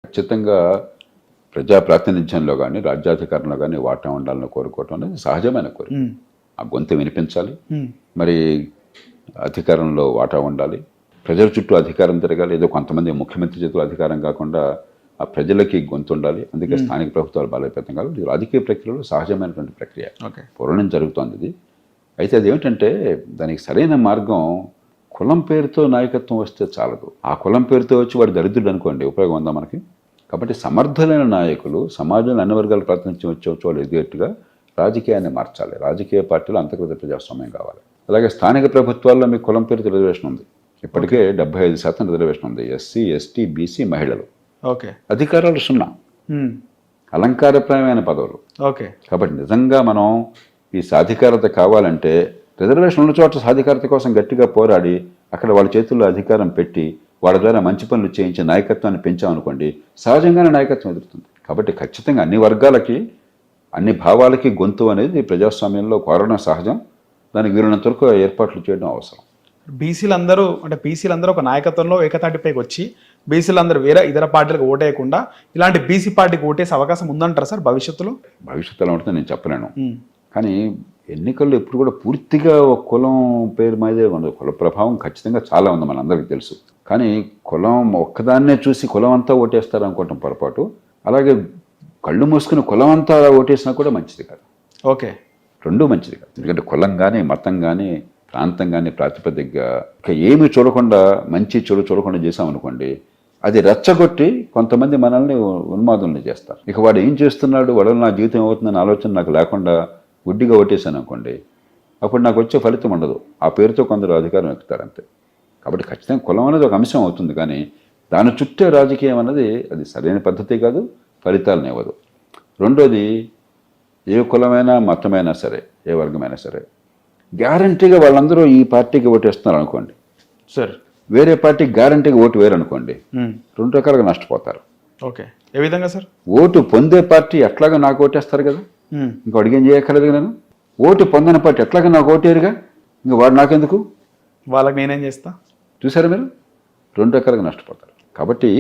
ఖచ్చితంగా ప్రజా ప్రాతినిధ్యంలో కానీ రాజ్యాధికారంలో కానీ వాటా ఉండాలని కోరుకోవటం అనేది సహజమైన కోరిక. ఆ గొంతు వినిపించాలి, మరి అధికారంలో వాటా ఉండాలి, ప్రజల చుట్టూ అధికారం తిరగాలి. ఏదో కొంతమంది ముఖ్యమంత్రి చేతులు అధికారం కాకుండా ఆ ప్రజలకి గొంతు ఉండాలి. అందుకే స్థానిక ప్రభుత్వాలు బలోపేతం కాదు. ఇది రాజకీయ ప్రక్రియలో సహజమైనటువంటి ప్రక్రియ, పూర్వం జరుగుతోంది ఇది. అయితే అది ఏమిటంటే దానికి సరైన మార్గం కులం పేరుతో నాయకత్వం వస్తే చాలదు. ఆ కులం పేరుతో వచ్చి వాడు దరిద్రుడు అనుకోండి, ఉపయోగం ఉందా మనకి? కాబట్టి సమర్థులైన నాయకులు సమాజంలో అన్ని వర్గాల ప్రాతినిధ్యం వచ్చే వాళ్ళు ఎదిగేట్టుగా రాజకీయాన్ని మార్చాలి. రాజకీయ పార్టీలు అంతర్గత ప్రజాస్వామ్యం కావాలి. అలాగే స్థానిక ప్రభుత్వాల్లో మీకు కులం పేరుతో రిజర్వేషన్ ఉంది. ఇప్పటికే 75% రిజర్వేషన్ ఉంది. ఎస్సీ, ఎస్టీ, బీసీ, మహిళలు. అధికారాలు 0, అలంకారప్రాయమైన పదవులు. కాబట్టి నిజంగా మనం ఈ సాధికారత కావాలంటే రిజర్వేషన్ ఉన్న చోట సాధికారత కోసం గట్టిగా పోరాడి అక్కడ వాళ్ళ చేతుల్లో అధికారం పెట్టి వాళ్ళ ద్వారా మంచి పనులు చేయించి నాయకత్వాన్ని పెంచామనుకోండి, సహజంగానే నాయకత్వం ఎదురుతుంది. కాబట్టి ఖచ్చితంగా అన్ని వర్గాలకి, అన్ని భావాలకి గొంతు అనేది ప్రజాస్వామ్యంలో కోరడం సహజం. దానికి వీలున్నంత వరకు ఏర్పాట్లు చేయడం అవసరం. బీసీలందరూ ఒక నాయకత్వంలో ఏకతాటిపైకి వచ్చి బీసీలందరూ వేరే ఇతర పార్టీలకు ఓటేయకుండా ఇలాంటి బీసీ పార్టీకి ఓటేసే అవకాశం ఉందంటారా సార్ భవిష్యత్తులో? భవిష్యత్తులో ఉంటుందో నేను చెప్పలేను. కానీ ఎన్నికల్లో ఎప్పుడు కూడా పూర్తిగా ఒక కులం పేరు మీదే ఉండదు. కుల ప్రభావం ఖచ్చితంగా చాలా ఉంది, మనందరికీ తెలుసు. కానీ కులం ఒక్కదాన్నే చూసి కులం అంతా ఓటేస్తారు అనుకోవటం పొరపాటు. అలాగే కళ్ళు మూసుకుని కులం అంతా ఓటేసినా కూడా మంచిది కాదు. రెండూ మంచిది కాదు. ఎందుకంటే కులం కానీ, మతం కానీ, ప్రాంతం కానీ ప్రాతిపదికగా ఇక ఏమి చూడకుండా, మంచి చెడు చూడకుండా చేసామనుకోండి, అది రెచ్చగొట్టి కొంతమంది మనల్ని ఉన్మాదుల్ని చేస్తారు. ఇక వాడు ఏం చేస్తున్నాడు, వాడు నా జీవితం అవుతుందన్న ఆలోచన నాకు లేకుండా గుడ్డిగా ఓటేసాను అనుకోండి, అప్పుడు నాకు వచ్చే ఫలితం ఉండదు. ఆ పేరుతో కొందరు అధికారం ఎక్కుతారు అంతే. కాబట్టి ఖచ్చితంగా కులం అనేది ఒక అంశం అవుతుంది, కానీ దాని చుట్టే రాజకీయం అన్నది అది సరైన పద్ధతి కాదు, ఫలితాలను ఇవ్వదు. రెండోది, ఏ కులమైనా మతమైనా సరే, ఏ వర్గమైనా సరే, గ్యారంటీగా వాళ్ళందరూ ఈ పార్టీకి ఓటేస్తున్నారు అనుకోండి సార్, వేరే పార్టీకి గ్యారంటీగా ఓటు వేరు అనుకోండి, 2 రకాలుగా నష్టపోతారు. ఏ విధంగా సార్? ఓటు పొందే పార్టీ ఎట్లాగా నాకు ఓటేస్తారు కదా, ఇంకా అడిగేం చేయక్కర్లేదు. నేను ఓటు పొందని పార్టీ ఎట్లాగా నాకు ఓటేరుగా, ఇంకా వాడు నాకెందుకు, వాళ్ళకి నేనేం చేస్తా? చూసారా మీరు, 2 రకాలుగా నష్టపోతారు. కాబట్టి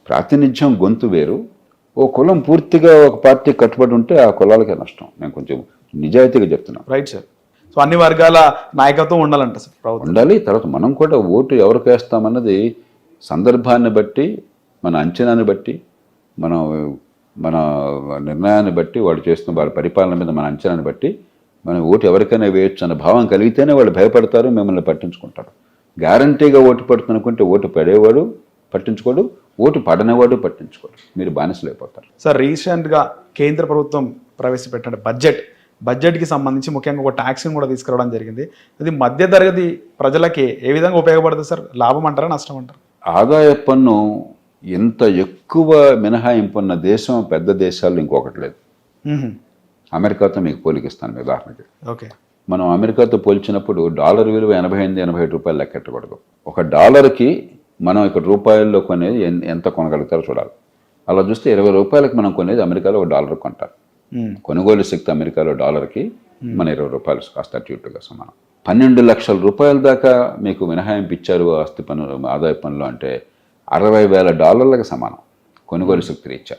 ప్రాతినిధ్యం గొంతు వేరు. ఓ కులం పూర్తిగా ఒక పార్టీ కట్టుబడి ఉంటే ఆ కులాలకే నష్టం. నేను కొంచెం నిజాయితీగా చెప్తున్నాను. Right sir. సో అన్ని వర్గాల నాయకత్వం ఉండాలంట సార్, ఉండాలి. తర్వాత మనం కూడా ఓటు ఎవరికి వేస్తామన్నది సందర్భాన్ని బట్టి, మన అంచనాన్ని బట్టి, మన నిర్ణయాన్ని బట్టి, వాళ్ళు చేస్తున్న వాళ్ళ పరిపాలన మీద మన అంచనాన్ని బట్టి మనం ఓటు ఎవరికైనా వేయొచ్చు అన్న భావం కలిగితేనే వాళ్ళు భయపడతారు, మిమ్మల్ని పట్టించుకుంటారు. గ్యారంటీగా ఓటు పడుతుందనుకుంటే ఓటు పడేవాడు పట్టించుకోడు, ఓటు పడనేవాడు పట్టించుకోడు, మీరు బానిసలైపోతారు. సార్, రీసెంట్గా కేంద్ర ప్రభుత్వం ప్రవేశపెట్టిన బడ్జెట్కి సంబంధించి ముఖ్యంగా ఒక ట్యాక్స్ని కూడా తీసుకురావడం జరిగింది. అది మధ్యతరగతి ప్రజలకి ఏ విధంగా ఉపయోగపడుతుంది సార్? లాభం అంటారా, నష్టం అంటారా? ఆదాయ పన్ను ఎంత ఎక్కువ మినహాయింపు ఉన్న దేశం, పెద్ద దేశాల్లో ఇంకొకటి లేదు. అమెరికాతో మీకు పోలికిస్తాను మీ ఉదాహరణకి. మనం అమెరికాతో పోల్చినప్పుడు డాలర్ విలువ 88-87 రూపాయలు లెక్కెట్టకూడదు. ఒక డాలర్కి మనం ఇక్కడ రూపాయల్లో కొనేది ఎంత కొనగలుగుతారో చూడాలి. అలా చూస్తే 20 రూపాయలకు మనం కొనేది అమెరికాలో ఒక డాలర్ కొంటారు. కొనుగోలు శక్తి అమెరికాలో డాలర్కి మన 20 రూపాయలు కాస్త అటు ఇటుగా సమానం. 12 లక్షల రూపాయల దాకా మీకు మినహాయింపు ఇచ్చారు ఆస్తి పన్ను, ఆదాయ పన్నులు అంటే $60,000 సమానం కొనుగోలు శక్తి రీత్యా.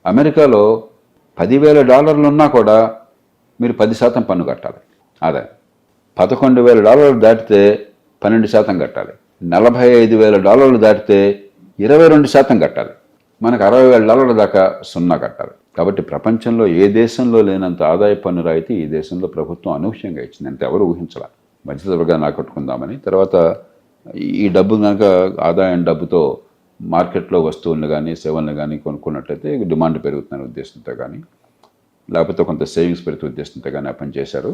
అమెరికాలో $10,000 ఉన్నా కూడా మీరు 10% పన్ను కట్టాలి ఆదాయం. $11,000 దాటితే 12% కట్టాలి. $45,000 దాటితే 22% కట్టాలి. మనకు $60,000 దాకా 0 కట్టాలి. కాబట్టి ప్రపంచంలో ఏ దేశంలో లేనంత ఆదాయ పన్ను రాయితీ ఈ దేశంలో ప్రభుత్వం అనూహ్యంగా ఇచ్చింది. అంటే ఎవరు ఊహించాల మధ్యతరగతిగా ఆకట్టుకుందామని. తర్వాత ఈ డబ్బు కనుక ఆదాయం డబ్బుతో మార్కెట్లో వస్తువులను కానీ సేవలను కానీ కొనుక్కున్నట్లయితే డిమాండ్ పెరుగుతున్న ఉద్దేశంతో కానీ, లేకపోతే కొంత సేవింగ్స్ పెరుగుతున్న ఉద్దేశంతో కానీ ఆ పని చేశారు.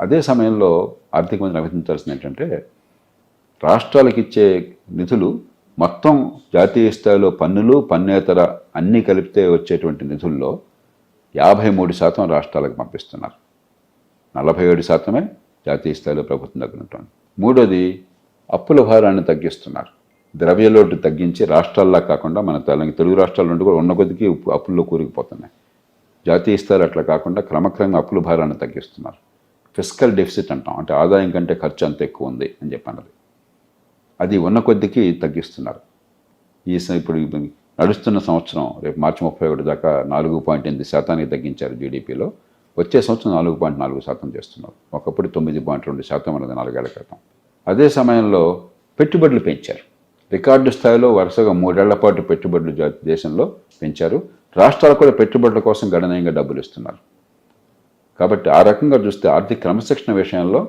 అదే సమయంలో ఆర్థిక మంత్రి నిర్వహించాల్సింది ఏంటంటే, రాష్ట్రాలకు ఇచ్చే నిధులు మొత్తం జాతీయ స్థాయిలో పన్నులు, పన్నేతర అన్నీ కలిపితే వచ్చేటువంటి నిధుల్లో 53% రాష్ట్రాలకు పంపిస్తున్నారు. 47% జాతీయ స్థాయిలో ప్రభుత్వం దగ్గర ఉంటుంది. మూడోది, అప్పుల భారాన్ని తగ్గిస్తున్నారు. ద్రవ్యలోటు తగ్గించి రాష్ట్రాల్లో కాకుండా మన తెలుగు రాష్ట్రాల నుండి కూడా ఉన్న కొద్దికి అప్పుల్లో కూరుకుపోతున్నాయి. జాతీయ స్థాయిలో అట్లా కాకుండా క్రమక్రమంగా అప్పుల భారాన్ని తగ్గిస్తున్నారు. ఫిస్కల్ డెఫిసిట్ అంటాం, అంటే ఆదాయం కంటే ఖర్చు అంత ఎక్కువ ఉంది అని చెప్పన్నది. అది ఉన్న కొద్దికి తగ్గిస్తున్నారు. ఇప్పుడు నడుస్తున్న సంవత్సరం రేపు మార్చి 31 దాకా 4.8% తగ్గించారు జీడిపిలో. వచ్చే సంవత్సరం 4.4% చేస్తున్నారు. ఒకప్పుడు 9.2% ఉన్నది 4 ఏళ్ల క్రితం. అదే సమయంలో పెట్టుబడులు పెంచారు. రికార్డు స్థాయిలో వరుసగా 3 ఏళ్ల పాటు పెట్టుబడులు దేశంలో పెంచారు. రాష్ట్రాలు కూడా పెట్టుబడుల కోసం గణనీయంగా డబ్బులు ఇస్తున్నారు. కాబట్టి ఆ రకంగా చూస్తే ఆర్థిక క్రమశిక్షణ విషయంలో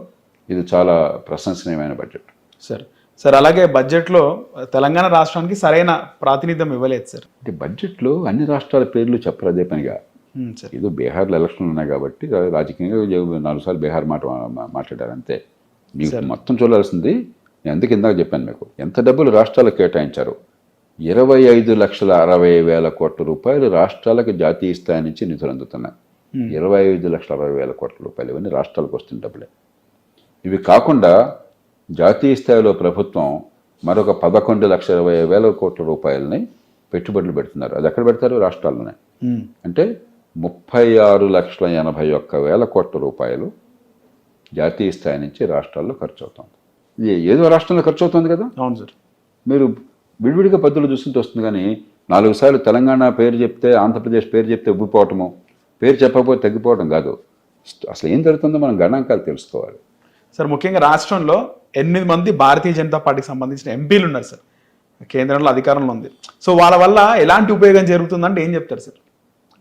ఇది చాలా ప్రశంసనీయమైన బడ్జెట్. సార్ అలాగే బడ్జెట్లో తెలంగాణ రాష్ట్రానికి సరైన ప్రాతినిధ్యం ఇవ్వలేదు సార్. అంటే బడ్జెట్లో అన్ని రాష్ట్రాల పేర్లు చెప్పరు అదే పనిగా. సార్ ఏదో బీహార్లో ఎలక్షన్లు ఉన్నాయి కాబట్టి రాజకీయంగా 4 సార్లు బీహార్ మాట్లాడారు అంతే. మీకు మొత్తం చూడాల్సింది నేను ఎందుకు ఇందాక చెప్పాను మీకు ఎంత డబ్బులు రాష్ట్రాలకు కేటాయించారు. 25,60,000 కోట్ల రూపాయలు రాష్ట్రాలకు జాతీయ స్థాయి నుంచి నిధులు అందుతున్నాయి. 25,60,000 కోట్ల రూపాయలు ఇవన్నీ రాష్ట్రాలకు వస్తున్న డబ్బులే. ఇవి కాకుండా జాతీయ స్థాయిలో ప్రభుత్వం మరొక 11,20,000 కోట్ల రూపాయలని పెట్టుబడులు పెడుతున్నారు. అది ఎక్కడ పెడతారు? రాష్ట్రాల్లోనే. అంటే 36,81,000 కోట్ల రూపాయలు జాతీయ స్థాయి నుంచి రాష్ట్రాల్లో ఖర్చు అవుతుంది. ఇది ఏదో రాష్ట్రంలో ఖర్చు అవుతుంది కదా. అవును సార్. మీరు విడివిడిగా పద్ధతులు చూస్తుంటే వస్తుంది. కానీ 4 సార్లు తెలంగాణ పేరు చెప్తే ఆంధ్రప్రదేశ్ పేరు చెప్తే ఉబ్బిపోవటము, పేరు చెప్పకపోతే తగ్గిపోవడం కాదు. అసలు ఏం జరుగుతుందో మనం గణాంకాలు తెలుసుకోవాలి సార్. ముఖ్యంగా రాష్ట్రంలో 8 మంది భారతీయ జనతా పార్టీకి సంబంధించిన ఎంపీలు ఉన్నారు సార్. కేంద్రంలో అధికారంలో ఉంది. సో వాళ్ళ వల్ల ఎలాంటి ఉపయోగం జరుగుతుందంటే ఏం చెప్తారు సార్?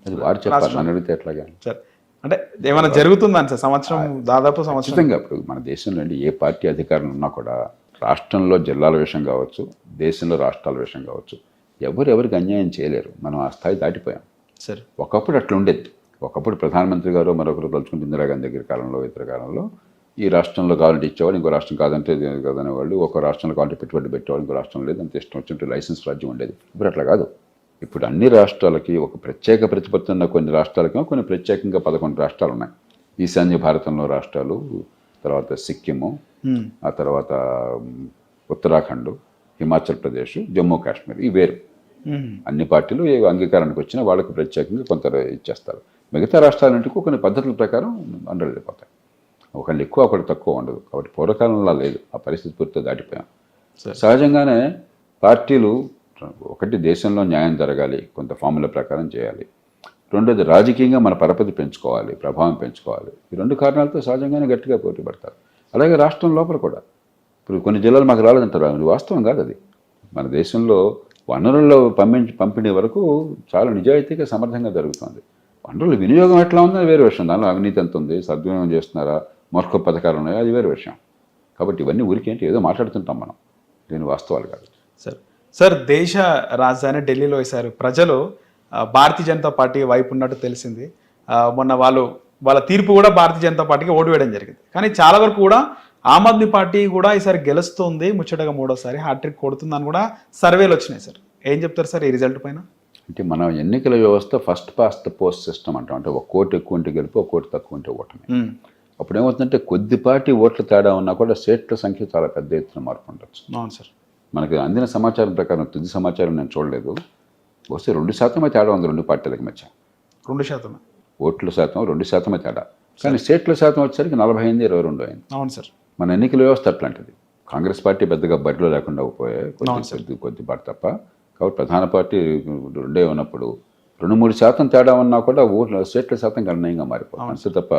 అది వారు చెప్పాలి, నన్ను అడిగితే ఎట్లాగా సార్. అంటే ఏమైనా జరుగుతుందని సార్ సంవత్సరం దాదాపు సంవత్సరం. ఖచ్చితంగా ఇప్పుడు మన దేశంలో ఏ పార్టీ అధికారంలో ఉన్నా కూడా రాష్ట్రంలో జిల్లాల విషయం కావచ్చు, దేశంలో రాష్ట్రాల విషయం కావచ్చు, ఎవరికి అన్యాయం చేయలేరు. మనం ఆ స్థాయి దాటిపోయాం సార్. ఒకప్పుడు అట్లా ఉండేది. ఒకప్పుడు ప్రధానమంత్రి గారు మరొకరు తలుచుకుంటే ఇందిరాగాంధీ దగ్గర కాలంలో ఇతర కాలంలో ఈ రాష్ట్రంలో కావాలంటే ఇచ్చేవాళ్ళు, ఇంకో రాష్ట్రం కాదంటే కాదనేవాళ్ళు. ఒక రాష్ట్రంలో కావాలంటే పెట్టుబడి పెట్టేవాళ్ళు, ఇంకో రాష్ట్రం లేదు. అంత ఇష్టం వచ్చినట్టు లైసెన్స్ రాజ్యం ఉండేది. ఇప్పుడు అట్లా కాదు. ఇప్పుడు అన్ని రాష్ట్రాలకి ఒక ప్రత్యేక ప్రతిపత్తి ఉన్న కొన్ని రాష్ట్రాలకేమో కొన్ని ప్రత్యేకంగా 11 రాష్ట్రాలు ఉన్నాయి. ఈశాన్య భారతంలో రాష్ట్రాలు, తర్వాత సిక్కిము, ఆ తర్వాత ఉత్తరాఖండ్, హిమాచల్ ప్రదేశ్, జమ్మూ కాశ్మీర్. ఈ వేరు. అన్ని పార్టీలు ఏ అంగీకారానికి వచ్చినా వాళ్ళకి ప్రత్యేకంగా కొంత ఇచ్చేస్తారు. మిగతా రాష్ట్రాలంటికి కొన్ని పద్ధతుల ప్రకారం అండలు వెళ్ళిపోతాయి. ఒకళ్ళు ఎక్కువ ఒకళ్ళు తక్కువ ఉండదు. కాబట్టి పూర్వకాలంలో లేదు. ఆ పరిస్థితి పూర్తిగా దాటిపోయాం. సహజంగానే పార్టీలు ఒకటి దేశంలో న్యాయం జరగాలి, కొంత ఫార్ములా ప్రకారం చేయాలి. రెండోది రాజకీయంగా మన పరపతి పెంచుకోవాలి, ప్రభావం పెంచుకోవాలి. ఈ 2 కారణాలతో సహజంగానే గట్టిగా పోటీ పడతారు. అలాగే రాష్ట్రం లోపల కూడా ఇప్పుడు కొన్ని జిల్లాలు మాకు రాలేదంటారు. అది వాస్తవం కాదు. అది మన దేశంలో వనరుల్లో పంపిణీ వరకు చాలా నిజాయితీగా సమర్థంగా జరుగుతుంది. వనరుల వినియోగం ఎట్లా ఉందో వేరే విషయం. దానిలో అవినీతి ఎంత ఉంది, సద్వినియోగం చేస్తున్నారా, మరొక పథకాలు ఉన్నాయో అది వేరే విషయం. కాబట్టి ఇవన్నీ ఊరికేంటి ఏదో మాట్లాడుతుంటాం మనం, దీని వాస్తవాలు కాదు. సార్ దేశ రాజధాని ఢిల్లీలో వేశారు. ప్రజలు భారతీయ జనతా పార్టీ వైపు ఉన్నట్టు తెలిసింది. మొన్న వాళ్ళ తీర్పు కూడా భారతీయ జనతా పార్టీకి ఓటు వేయడం జరిగింది. కానీ చాలా వరకు కూడా ఆమ్ ఆద్మీ పార్టీ కూడా ఈసారి గెలుస్తుంది, ముచ్చటగా 3వసారి హ్యాట్రిక్ కొడుతుందని కూడా సర్వేలు వచ్చినాయి సార్. ఏం చెప్తారు సార్ ఈ రిజల్ట్ పైన? అంటే మన ఎన్నికల వ్యవస్థ first past the post system అంటాం. అంటే 1 ఓటు ఎక్కువ ఉంటే గెలుపు, 1 ఓటు తక్కువ ఉంటే ఓటమి. అప్పుడు ఏమవుతుందంటే కొద్దిపాటి ఓట్ల తేడా ఉన్నా కూడా సీట్ల సంఖ్య చాలా పెద్ద ఎత్తున మార్పు ఉండొచ్చు. అవును సార్. మనకి అందిన సమాచారం ప్రకారం, తుది సమాచారం నేను చూడలేదు, వస్తే 2% తేడా ఉంది 2 పార్టీలకు మధ్య. 2%? ఓట్ల శాతం 2% తేడా. కానీ సీట్ల శాతం వచ్చేసరికి 48-22 అయింది. అవును సార్. మన ఎన్నికల వ్యవస్థ అట్లాంటిది. కాంగ్రెస్ పార్టీ పెద్దగా బరిలో లేకుండా పోయే కొద్దిపాటు తప్ప. కాబట్టి ప్రధాన పార్టీ 2 ఉన్నప్పుడు 2-3% తేడా ఉన్నా కూడా సీట్ల శాతం గణనీయంగా మారిపోతుంది. అంతే తప్ప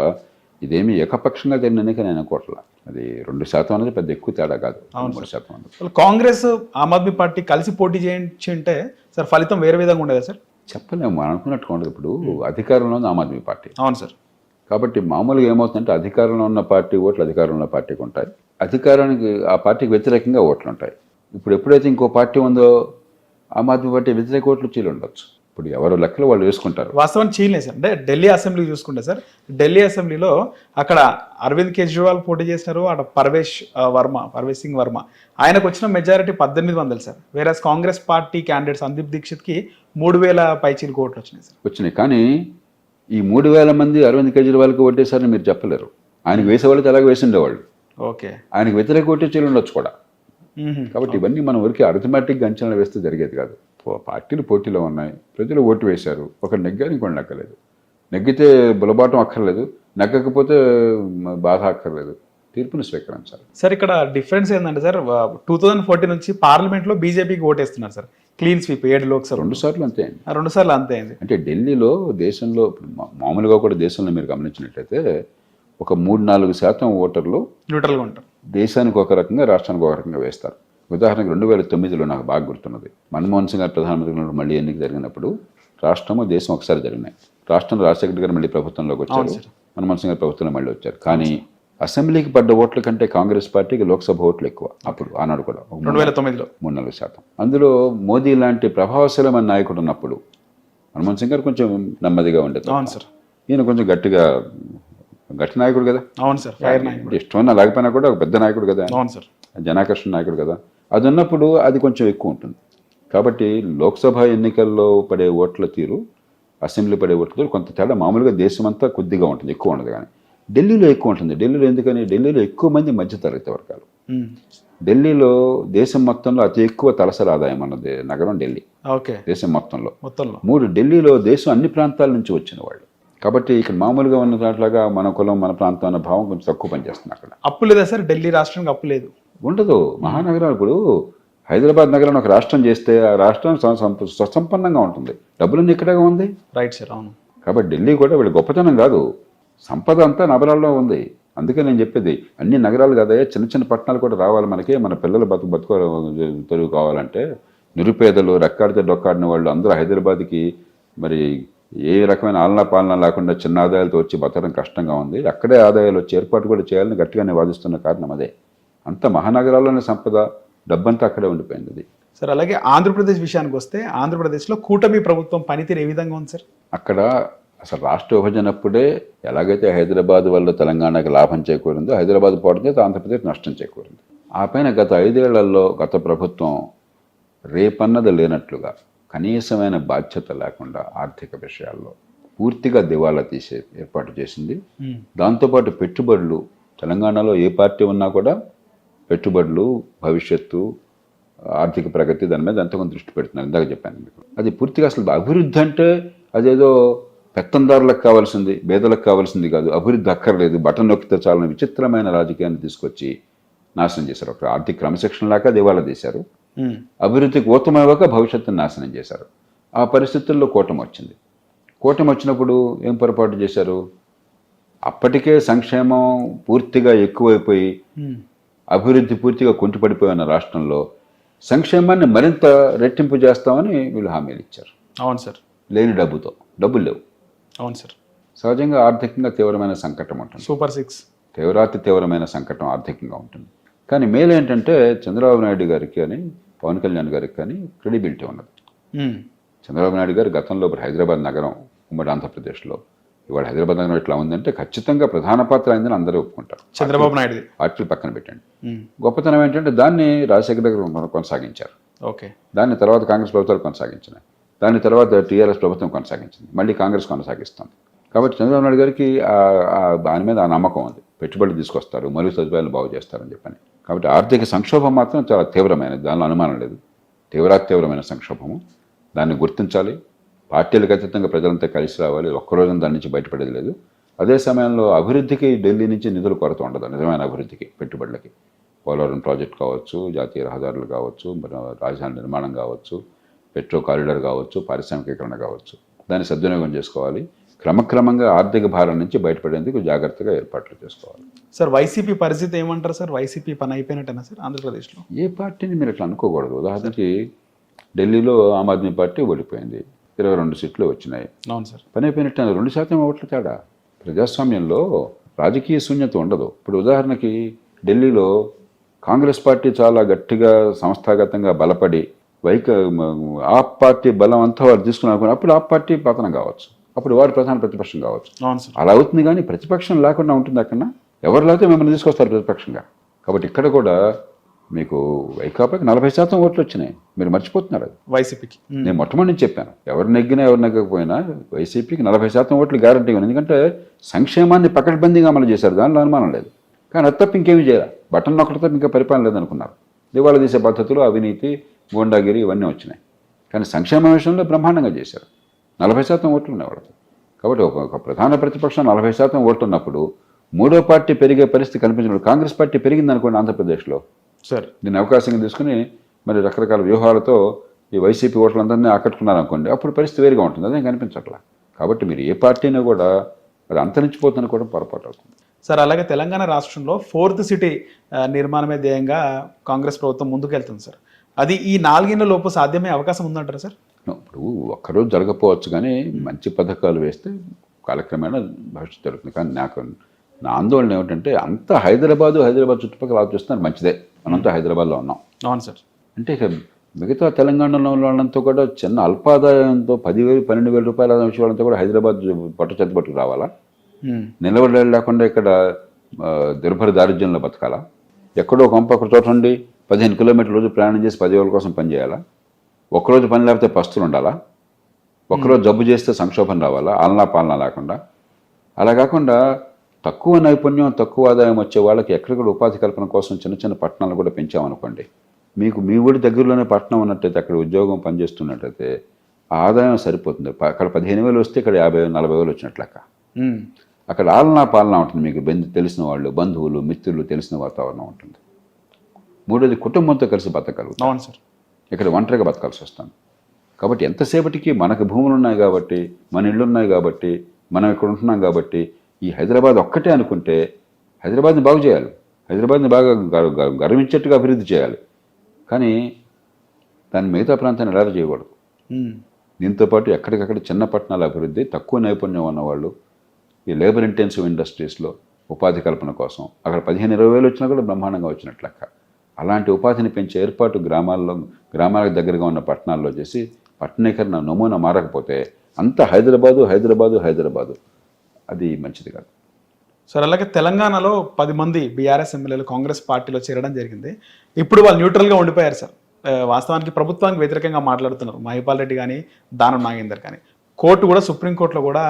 ఇదేమి ఏకపక్షంగా జరిగిన ఎన్నిక నేను అనుకోవట్లా. అది 2% అనేది పెద్ద ఎక్కువ తేడా కాదు. 3% అన్నది. కాంగ్రెస్ ఆమ్ ఆద్మీ పార్టీ కలిసి పోటీ చేయించుంటే సార్ ఫలితం వేరే విధంగా ఉండేదా సార్? చెప్పలేము, మనం అనుకున్నట్టుగా ఉండదు. ఇప్పుడు అధికారంలో ఉంది ఆమ్ ఆద్మీ పార్టీ. అవును సార్. కాబట్టి మామూలుగా ఏమవుతుందంటే అధికారంలో ఉన్న పార్టీ ఓట్లు అధికారంలో ఉన్న పార్టీకి ఉంటాయి, అధికారానికి ఆ పార్టీకి వ్యతిరేకంగా ఓట్లు ఉంటాయి. ఇప్పుడు ఎప్పుడైతే ఇంకో పార్టీ ఉందో ఆమ్ ఆద్మీ పార్టీ వ్యతిరేక ఓట్లు చీలు ఉండొచ్చు. ఇప్పుడు ఎవరు లెక్కలు వాళ్ళు వేసుకుంటారు. వాస్తవానికి చీలే సార్. అంటే ఢిల్లీ అసెంబ్లీ చూసుకుంటే సార్, ఢిల్లీ అసెంబ్లీలో అక్కడ అరవింద్ కేజ్రీవాల్ పోటీ చేసినారు, అక్కడ పర్వేష్ సింగ్ వర్మ ఆయనకు వచ్చిన మెజారిటీ 1800 సార్. వేరే కాంగ్రెస్ పార్టీ క్యాండిడేట్ సందీప్ దీక్షిత్కి 3000 పైచీలకు ఓట్లు వచ్చినాయి సార్. వచ్చినాయి. కానీ ఈ 3000 మంది అరవింద్ కేజ్రీవాల్కి ఓటేసారని మీరు చెప్పలేరు. ఆయనకు వేసేవాళ్ళకి అలాగే వేసిండేవాళ్ళు. ఓకే. ఆయనకు వ్యతిరేక ఓటే చీలు ఉండొచ్చు కూడా. కాబట్టి ఇవన్నీ మనం ఊరికి అరిథమెటిక్గా అంచనా వేస్తే జరిగేది కాదు. పార్టీలు పోటీలో ఉన్నాయి, ప్రజలు ఓటు వేశారు. ఒకటి నెగ్గారు, ఇంకోటి నెగ్గలేదు. నెగ్గితే బులబాటం అక్కర్లేదు, నెగ్గకపోతే బాధ అక్కర్లేదు, తీర్పును స్వీకరించాలి. సార్ ఇక్కడ డిఫరెన్స్ ఏంటంటే సార్ 2014 నుంచి పార్లమెంట్లో బీజేపీకి ఓటేస్తున్నారు సార్. క్లీన్ స్వీప్ 7 లోక్సభ 2 సార్లు అంతే అండి. 2 సార్లు అంతే అయింది. అంటే ఢిల్లీలో దేశంలో ఇప్పుడు మామూలుగా కూడా దేశంలో మీరు గమనించినట్లయితే ఒక 3-4% ఓటర్లు న్యూట్రల్గా ఉంటారు. దేశానికి ఒక రకంగా రాష్ట్రానికి ఒక రకంగా వేస్తారు. ఉదాహరణకు 2009లో నాకు బాగా గుర్తున్నది, మన్మోహన్ సింగ్ గారు ప్రధానమంత్రిగా మళ్ళీ ఎన్నిక జరిగినప్పుడు రాష్ట్రము దేశం ఒకసారి జరిగినాయి. రాష్ట్రంలో రాజశేఖర్ గారు మళ్ళీ ప్రభుత్వంలోకి వచ్చారు, మన్మోహన్ సింగ్ గారు ప్రభుత్వంలో మళ్ళీ వచ్చారు. కానీ అసెంబ్లీకి పడ్డ ఓట్ల కంటే కాంగ్రెస్ పార్టీకి లోక్సభ ఓట్లు ఎక్కువ. అప్పుడు ఆనాడు కూడా 2009లో 3-4%. అందులో మోదీ లాంటి ప్రభావశీలమైన నాయకుడు ఉన్నప్పుడు మన్మోహన్ సింగ్ గారు కొంచెం నెమ్మదిగా ఉండేది. అవును సార్. ఈయన కొంచెం గట్టి నాయకుడు కదా. అవును సార్. ఫైర్ నాయకుడు. ఇష్టమన్నా లేకపోయినా కూడా ఒక పెద్ద నాయకుడు కదా, అవును సార్. జనాకర్షణ నాయకుడు కదా. అది ఉన్నప్పుడు అది కొంచెం ఎక్కువ ఉంటుంది. కాబట్టి లోక్సభ ఎన్నికల్లో పడే ఓట్ల తీరు, అసెంబ్లీ పడే ఓట్ల తీరు కొంత తేడా. మామూలుగా దేశమంతా కొద్దిగా ఉంటుంది, ఎక్కువ ఉండదు. కానీ ఢిల్లీలో ఎక్కువ ఉంటుంది. ఢిల్లీలో ఎందుకని, ఢిల్లీలో ఎక్కువ మంది మధ్యతరగతి వర్గాలు. ఢిల్లీలో దేశం మొత్తంలో అతి ఎక్కువ తలసరి ఆదాయం అన్నది నగరం ఢిల్లీ. ఓకే. దేశం మొత్తంలో 3 ఢిల్లీలో దేశం అన్ని ప్రాంతాల నుంచి వచ్చిన వాళ్ళు. కాబట్టి ఇక్కడ మామూలుగా ఉన్న దాంట్లాగా మన కులం మన ప్రాంతం అన్న భావం కొంచెం తక్కువ పనిచేస్తుంది. అక్కడ అప్పు లేదా సార్? ఢిల్లీ రాష్ట్రానికి అప్పు లేదు, ఉండదు. మహానగరాలు ఇప్పుడు హైదరాబాద్ నగరాన్ని ఒక రాష్ట్రం చేస్తే ఆ రాష్ట్రం సుసంపన్నంగా ఉంటుంది. డబ్బులన్నీ ఇక్కడే ఉంది. Right sir. అవును. కాబట్టి ఢిల్లీ కూడా వీళ్ళ గొప్పతనం కాదు, సంపద అంతా నగరాల్లో ఉంది. అందుకే నేను చెప్పేది అన్ని నగరాలు కాదయ్యా, చిన్న చిన్న పట్టణాలు కూడా రావాలి మనకి. మన పిల్లలు బతుకు తెరువు కావాలంటే నిరుపేదలు, రెక్కాడితే డొక్కాడిన వాళ్ళు అందరూ హైదరాబాద్కి మరి ఏ రకమైన ఆలనా పాలన లేకుండా చిన్న ఆదాయాలతో వచ్చి బతకడం కష్టంగా ఉంది. అక్కడే ఆదాయాలు వచ్చి ఏర్పాటు కూడా చేయాలని గట్టిగానే వాదిస్తున్న కారణం అదే. అంత మహానగరాల్లోనే సంపద, డబ్బంతా అక్కడే ఉండిపోయింది అది. సార్ అలాగే ఆంధ్రప్రదేశ్ విషయానికి వస్తే, ఆంధ్రప్రదేశ్లో కూటమి ప్రభుత్వం పనితీరు ఏ విధంగా ఉంది సార్? అక్కడ అసలు రాష్ట్ర విభజనప్పుడే ఎలాగైతే హైదరాబాద్ వల్ల తెలంగాణకి లాభం చేకూరిందో, హైదరాబాద్ పోవడం చేత ఆంధ్రప్రదేశ్ నష్టం చేకూరింది. ఆ పైన గత 5 ఏళ్లలో గత ప్రభుత్వం రేపన్నది లేనట్లుగా కనీసమైన బాధ్యత లేకుండా ఆర్థిక విషయాల్లో పూర్తిగా దివాలా తీసే ఏర్పాటు చేసింది. దాంతోపాటు పెట్టుబడులు, తెలంగాణలో ఏ పార్టీ ఉన్నా కూడా పెట్టుబడులు, భవిష్యత్తు, ఆర్థిక ప్రగతి దాని మీద ఎంతగానో దృష్టి పెడుతున్నారు. ఇందాక చెప్పాను మీకు. అది పూర్తిగా అసలు అభివృద్ధి అంటే అదేదో పెత్తందారులకు కావాల్సింది, పేదలకు కావాల్సింది కాదు. అభివృద్ధి అక్కర్లేదు, బటన్ నొక్కితే చాలని విచిత్రమైన రాజకీయాన్ని తీసుకొచ్చి నాశనం చేశారు. ఒక ఆర్థిక క్రమశిక్షణ లాగా దివాలా తీశారు. అభివృద్ధికి ఊతమవ్వక భవిష్యత్తును నాశనం చేశారు. ఆ పరిస్థితుల్లో కూటమి వచ్చింది. కూటమి వచ్చినప్పుడు ఏం పొరపాటు చేశారు? అప్పటికే సంక్షేమం పూర్తిగా ఎక్కువైపోయి అభివృద్ధి పూర్తిగా కుంటుపడిపోయిన రాష్ట్రంలో సంక్షేమాన్ని మరింత రెట్టింపు చేస్తామని వీళ్ళు హామీలు ఇచ్చారు. అవును సార్. లేని డబ్బులు లేవు. అవును సార్. సహజంగా ఆర్థికంగా తీవ్రమైన సంకటం ఉంటుంది. సూపర్ 6 తీవ్రమైన సంకటం ఆర్థికంగా ఉంటుంది. కానీ మేలు ఏంటంటే చంద్రబాబు నాయుడు గారికి కానీ పవన్ కళ్యాణ్ గారికి కానీ క్రెడిబిలిటీ ఉన్నది. చంద్రబాబు నాయుడు గారు గతంలో హైదరాబాద్ నగరం ఉమ్మడి ఆంధ్రప్రదేశ్లో ఇవాళ హైదరాబాద్ నగరం ఎట్లా ఉందంటే ఖచ్చితంగా ప్రధాన పాత్ర అయిందని అందరూ ఒప్పుకుంటారు. చంద్రబాబు నాయుడు పార్టీలు పక్కన పెట్టండి. గొప్పతనం ఏంటంటే దాన్ని రాజశేఖర గారు కొనసాగించారు. ఓకే. దాన్ని తర్వాత కాంగ్రెస్ ప్రభుత్వాలు కొనసాగించినాయి. దాని తర్వాత టీఆర్ఎస్ ప్రభుత్వం కొనసాగించింది. మళ్ళీ కాంగ్రెస్ కొనసాగిస్తుంది. కాబట్టి చంద్రబాబు నాయుడు గారికి దాని మీద ఆ నమ్మకం ఉంది. పెట్టుబడులు తీసుకొస్తారు, మౌలిక సదుపాయాలు బాగు చేస్తారని చెప్పని. కాబట్టి ఆర్థిక సంక్షోభం మాత్రం చాలా తీవ్రమైనది, దానిలో అనుమానం లేదు. తీవ్రమైన సంక్షోభము, దాన్ని గుర్తించాలి. పార్టీలకు అతీతంగా ప్రజలంతా కలిసి రావాలి. ఒక్కరోజు దాని నుంచి బయటపడేది లేదు. అదే సమయంలో అభివృద్ధికి ఢిల్లీ నుంచి నిధుల కొరత ఉండదు. నిజమైన అభివృద్ధికి, పెట్టుబడులకి, పోలవరం ప్రాజెక్ట్ కావచ్చు, జాతీయ రహదారులు కావచ్చు, రాజధాని నిర్మాణం కావచ్చు, పెట్రో కారిడార్ కావచ్చు, పారిశ్రామికీకరణ కావచ్చు, దాన్ని సద్వినియోగం చేసుకోవాలి. క్రమక్రమంగా ఆర్థిక భారం నుంచి బయటపడేందుకు జాగ్రత్తగా ఏర్పాట్లు చేసుకోవాలి. సార్ వైసీపీ పరిస్థితి ఏమంటారు సార్? వైసీపీ పని అయిపోయినట్టేనా సార్ ఆంధ్రప్రదేశ్లో? ఏ పార్టీని మీరు అట్లా అనుకోకూడదు. ఉదాహరణకి ఢిల్లీలో ఆమ్ ఆద్మీ పార్టీ ఓడిపోయింది, 22 సీట్లు వచ్చినాయి. అవును సార్. పని అయిపోయినట్టు 2% ఓట్ల తేడా. ప్రజాస్వామ్యంలో రాజకీయ శూన్యత ఉండదు. ఇప్పుడు ఉదాహరణకి ఢిల్లీలో కాంగ్రెస్ పార్టీ చాలా గట్టిగా సంస్థాగతంగా బలపడి ఆప్ పార్టీ బలం అంతా వారు తీసుకున్నారు. అప్పుడు ఆప్ పార్టీ పతనం కావచ్చు, అప్పుడు వారు ప్రధాన ప్రతిపక్షం కావచ్చు. అలా అవుతుంది. కానీ ప్రతిపక్షం లేకుండా ఉంటుంది అక్కడ. ఎవరు లేకపోతే మిమ్మల్ని తీసుకొస్తారు ప్రతిపక్షంగా. కాబట్టి ఇక్కడ కూడా మీకు వైకాపాకి 40% ఓట్లు వచ్చినాయి. మీరు మర్చిపోతున్నారు అది. వైసీపీకి నేను మొట్టమొదటి నుంచి చెప్పాను, ఎవరు నెగ్గినా ఎవరు నెగ్గకపోయినా వైసీపీకి 40% ఓట్లు గ్యారంటీగా ఉంది. ఎందుకంటే సంక్షేమాన్ని పకడ్బందీగా అమలు చేశారు, దానిలో అనుమానం లేదు. కానీ అది తప్ప ఇంకేమీ చేయాలి. బటన్ నొక్కడం తప్ప ఇంకా పరిపాలన లేదనుకున్నారు. దివాళా తీసే పద్ధతులు, అవినీతి, గోండాగిరి ఇవన్నీ వచ్చినాయి. కానీ సంక్షేమ విషయంలో బ్రహ్మాండంగా చేశారు. 40% ఓట్లు ఉన్నాయి వాళ్ళకి. కాబట్టి ఒక ప్రధాన ప్రతిపక్షం 40% ఓట్లు ఉన్నప్పుడు మూడో పార్టీ పెరిగే పరిస్థితి కనిపించినప్పుడు కాంగ్రెస్ పార్టీ పెరిగింది అనుకోండి ఆంధ్రప్రదేశ్లో. సార్ దీన్ని అవకాశంగా తీసుకుని మరి రకరకాల వ్యూహాలతో ఈ వైసీపీ ఓట్లందరినీ ఆకట్టుకున్నారు అనుకోండి, అప్పుడు పరిస్థితి వేరుగా ఉంటుంది. అదేం కనిపించట్లా. కాబట్టి మీరు ఏ పార్టీని కూడా అది అంతరించిపోతుందని కూడా పొరపాటు అవుతుంది. సార్ అలాగే తెలంగాణ రాష్ట్రంలో 4th సిటీ నిర్మాణమే ధ్యేయంగా కాంగ్రెస్ ప్రభుత్వం ముందుకెళ్తుంది సార్. అది ఈ 4 ఏళ్ల లోపు సాధ్యమయ్యే అవకాశం ఉందంటారా సార్? ఇప్పుడు ఒక్కరోజు జరగకపోవచ్చు, కానీ మంచి పథకాలు వేస్తే కాలక్రమేణా భవిష్యత్తు జరుగుతుంది. కానీ నా ఆందోళన ఏమిటంటే అంతా హైదరాబాద్ చుట్టుపక్కల ఆలోచిస్తున్నారు. మంచిదే, మనంతా హైదరాబాద్లో ఉన్నాం. అవును సార్. అంటే ఇక మిగతా తెలంగాణలో వాళ్ళంతా కూడా చిన్న అల్పాదాయంతో 10,000 12,000 రూపాయల వచ్చే వాళ్ళంతా కూడా హైదరాబాద్ పట్టుకు రావాలా? నిలబడి లేకుండా ఇక్కడ దుర్భర దారిద్ర్యంలో బతకాలా? ఎక్కడో ఒక చోట ఉండి 15 కిలోమీటర్ల రోజు ప్రయాణం చేసి 10,000 కోసం పని చేయాలా? ఒక్కరోజు పని లేకపోతే పస్తులు ఉండాలా? ఒక్కరోజు జబ్బు చేస్తే సంక్షోభం రావాలా? ఆలనా పాలన లేకుండా. అలా కాకుండా తక్కువ నైపుణ్యం తక్కువ ఆదాయం వచ్చే వాళ్ళకి ఎక్కడిక్కడ ఉపాధి కల్పన కోసం చిన్న చిన్న పట్టణాలు కూడా పెంచామనుకోండి, మీకు మీ ఊరి దగ్గరలోనే పట్టణం ఉన్నట్టయితే అక్కడ ఉద్యోగం పనిచేస్తున్నట్టయితే ఆదాయం సరిపోతుంది. అక్కడ 15,000 వస్తే ఇక్కడ 50,000-40,000 వచ్చినట్లు లెక్క. అక్కడ ఆలనా పాలన ఉంటుంది. మీకు తెలిసిన వాళ్ళు, బంధువులు, మిత్రులు, తెలిసిన వాతావరణం ఉంటుంది. మూడోది కుటుంబంతో కలిసి బతకగలుగుతాం. అవును సార్. ఇక్కడ ఒంటరిగా బతకాల్సి వస్తాం. కాబట్టి ఎంతసేపటికి మనకు భూములు ఉన్నాయి కాబట్టి, మన ఇళ్ళు ఉన్నాయి కాబట్టి, మనం ఇక్కడ ఉంటున్నాం కాబట్టి ఈ హైదరాబాద్ ఒక్కటే అనుకుంటే హైదరాబాద్ని బాగు చేయాలి, హైదరాబాద్ని బాగా గర్వించేట్టుగా అభివృద్ధి చేయాలి. కానీ దాన్ని మిగతా ప్రాంతాన్ని ఎలా చేయకూడదు. దీంతోపాటు ఎక్కడికక్కడ చిన్న పట్టణాల అభివృద్ధి, తక్కువ నైపుణ్యం ఉన్నవాళ్ళు ఈ లేబర్ ఇంటెన్సివ్ ఇండస్ట్రీస్లో ఉపాధి కల్పన కోసం అక్కడ 15,000-20,000 వచ్చినా కూడా బ్రహ్మాండంగా వచ్చినట్లు లెక్క. అలాంటి ఉపాధిని పెంచే ఏర్పాటు గ్రామాలకు దగ్గరగా ఉన్న పట్టణాల్లో చేసి పట్టణీకరణ నమూనా మారకపోతే అంతా హైదరాబాదు అది మంచిది కాదు. సార్ అలాగే తెలంగాణలో 10 మంది బీఆర్ఎస్ ఎమ్మెల్యేలు కాంగ్రెస్ పార్టీలో చేరడం జరిగింది. ఇప్పుడు వాళ్ళు న్యూట్రల్గా ఉండిపోయారు సార్. వాస్తవానికి ప్రభుత్వానికి వ్యతిరేకంగా మాట్లాడుతున్నారు మహిపాల్ రెడ్డి కానీ, దానం నాగేందర్ కానీ. సుప్రీంకోర్టులో కూడా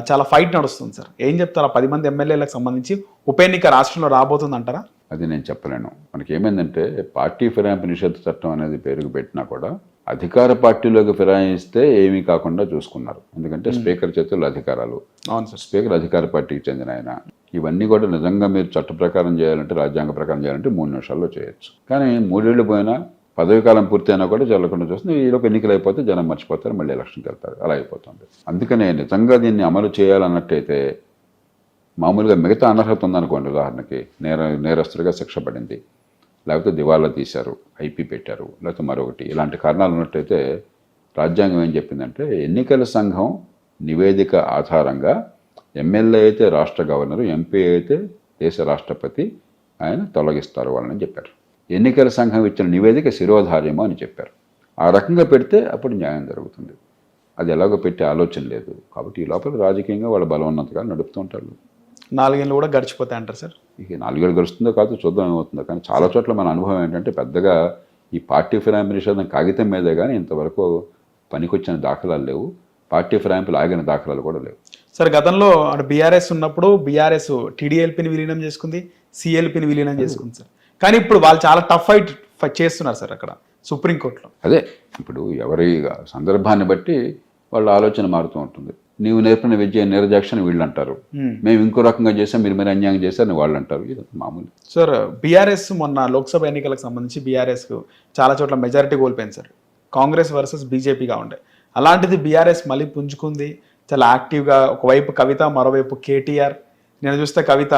చాలా ఫైట్ నడుస్తుంది సార్. ఏం చెప్తారు? 10 మంది ఎమ్మెల్యేలకు సంబంధించి ఉప ఎన్నిక రాష్ట్రంలో రాబోతుంది అంటారా? అది నేను చెప్పలేను. మనకి ఏమైందంటే పార్టీ ఫిరాయింపు నిషేధ చట్టం అనేది పేరుకు పెట్టినా కూడా అధికార పార్టీలోకి ఫిరాయిస్తే ఏమీ కాకుండా చూసుకున్నారు. ఎందుకంటే స్పీకర్ చేతుల్లో అధికారాలు. అవును సార్. స్పీకర్ అధికార పార్టీకి చెందిన ఆయన. ఇవన్నీ కూడా నిజంగా మీరు చట్ట ప్రకారం చేయాలంటే, రాజ్యాంగ ప్రకారం చేయాలంటే 3 నిమిషాల్లో చేయొచ్చు. కానీ 3 ఏళ్ళు పోయినా, పదవి కాలం పూర్తయినా కూడా జరగకుండా చూస్తుంది. ఈలోపు ఎన్నికలు అయిపోతే జనం మర్చిపోతారు, మళ్ళీ ఎలక్షన్కి వెళ్తారు. అలా అయిపోతుంది. అందుకనే నిజంగా దీన్ని అమలు చేయాలన్నట్టయితే మామూలుగా మిగతా అనర్హత ఉందనుకోండి, ఉదాహరణకి నేరస్తుడిగా శిక్ష పడింది, లేకపోతే దివాలా తీశారు, ఐపీ పెట్టారు, లేకపోతే మరొకటి, ఇలాంటి కారణాలు ఉన్నట్టయితే రాజ్యాంగం ఏం చెప్పిందంటే ఎన్నికల సంఘం నివేదిక ఆధారంగా ఎమ్మెల్యే అయితే రాష్ట్ర గవర్నరు, ఎంపీ అయితే దేశ రాష్ట్రపతి ఆయన తొలగిస్తారు వాళ్ళని చెప్పారు. ఎన్నికల సంఘం ఇచ్చిన నివేదిక శిరోధార్యము అని చెప్పారు. ఆ రకంగా పెడితే అప్పుడు న్యాయం జరుగుతుంది. అది ఎలాగో పెట్టే ఆలోచన లేదు. కాబట్టి ఈ లోపల రాజకీయంగా వాళ్ళ బలవన్నతగా నడుపుతూ ఉంటారు. 4 ఏళ్ళు కూడా గడిచిపోతాయి అంటారు సార్. ఇక 4 ఏళ్ళు గడుస్తుందో కాదు, చూద్దాం ఏమవుతుందో. కానీ చాలా చోట్ల మన అనుభవం ఏంటంటే పెద్దగా ఈ పార్టీ ఫిరాయింపు నిషేధం కాగితం మీదే కానీ ఇంతవరకు పనికొచ్చిన దాఖలాలు లేవు. పార్టీ ఫిరాయింపులు ఆగిన దాఖలాలు కూడా లేవు. సార్ గతంలో బీఆర్ఎస్ ఉన్నప్పుడు బీఆర్ఎస్ టీడీఎల్పీని విలీనం చేసుకుంది, సిఎల్పీని విలీనం చేసుకుంది సార్. కానీ ఇప్పుడు వాళ్ళు చాలా టఫ్ ఫైట్ చేస్తున్నారు సార్ అక్కడ సుప్రీంకోర్టులో. అదే ఇప్పుడు ఎవరి సందర్భాన్ని బట్టి వాళ్ళ ఆలోచన మారుతూ ఉంటుంది. నీవు నేర్పిన విద్య నిర్దాక్షణ వీళ్ళు అంటారు, మేము ఇంకో రకంగా చేసాం, మీరు మరి అన్యాయం చేశారని వాళ్ళు అంటారు. ఇది మామూలు. సార్ బీఆర్ఎస్ మొన్న లోక్సభ ఎన్నికలకు సంబంధించి బీఆర్ఎస్కు చాలా చోట్ల మెజారిటీ కోల్పోయింది సార్. కాంగ్రెస్ వర్సెస్ బీజేపీగా ఉండే. అలాంటిది బీఆర్ఎస్ మళ్ళీ పుంజుకుంది, చాలా యాక్టివ్గా. ఒకవైపు కవిత, మరోవైపు కేటీఆర్. నేను చూస్తే కవిత